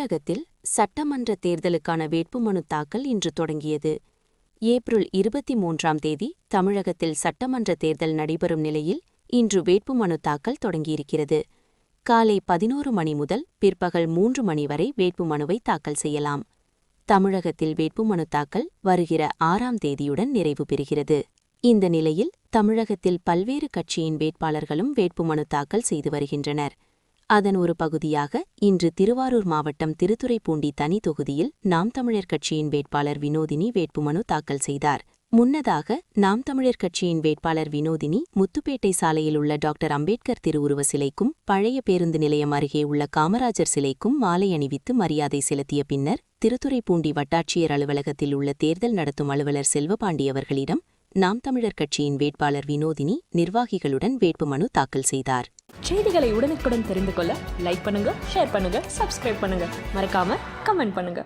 தமிழகத்தில் சட்டமன்ற தேர்தலுக்கான வேட்புமனு தாக்கல் இன்று தொடங்கியது. ஏப்ரல் 23ஆம் தேதி தமிழகத்தில் சட்டமன்ற தேர்தல் நடைபெறும் நிலையில் இன்று வேட்புமனு தாக்கல் தொடங்கியிருக்கிறது. காலை 11 மணி முதல் பிற்பகல் 3 மணி வரை வேட்புமனுவை தாக்கல் செய்யலாம். தமிழகத்தில் வேட்புமனு தாக்கல் வருகிற 6ஆம் தேதியுடன் நிறைவு பெறுகிறது. இந்த நிலையில் தமிழகத்தில் பல்வேறு கட்சியின் வேட்பாளர்களும் வேட்புமனு தாக்கல் செய்து வருகின்றனர். அதன் ஒரு பகுதியாக இன்று திருவாரூர் மாவட்டம் திருத்துறைப்பூண்டி தனி தொகுதியில் நாம் தமிழர் கட்சியின் வேட்பாளர் வினோதினி வேட்புமனு தாக்கல் செய்தார். முன்னதாக நாம் தமிழர் கட்சியின் வேட்பாளர் வினோதினி முத்துப்பேட்டை சாலையில் உள்ள டாக்டர் அம்பேத்கர் திருவுருவ சிலைக்கும் பழைய பேருந்து நிலையம் அருகே உள்ள காமராஜர் சிலைக்கும் மாலை அணிவித்து மரியாதை செலுத்திய பின்னர் திருத்துறைப்பூண்டி வட்டாட்சியர் அலுவலகத்தில் உள்ள தேர்தல் நடத்தும் அலுவலர் செல்வபாண்டி அவர்களிடம் நாம் தமிழர் கட்சியின் வேட்பாளர் வினோதினி நிர்வாகிகளுடன் வேட்புமனு தாக்கல் செய்தார். செய்திகளை உடனுக்குடன் தெரிந்து கொள்ள லைக் பண்ணுங்க, ஷேர் பண்ணுங்க, சப்ஸ்கிரைப் பண்ணுங்க, மறக்காம கமெண்ட் பண்ணுங்க.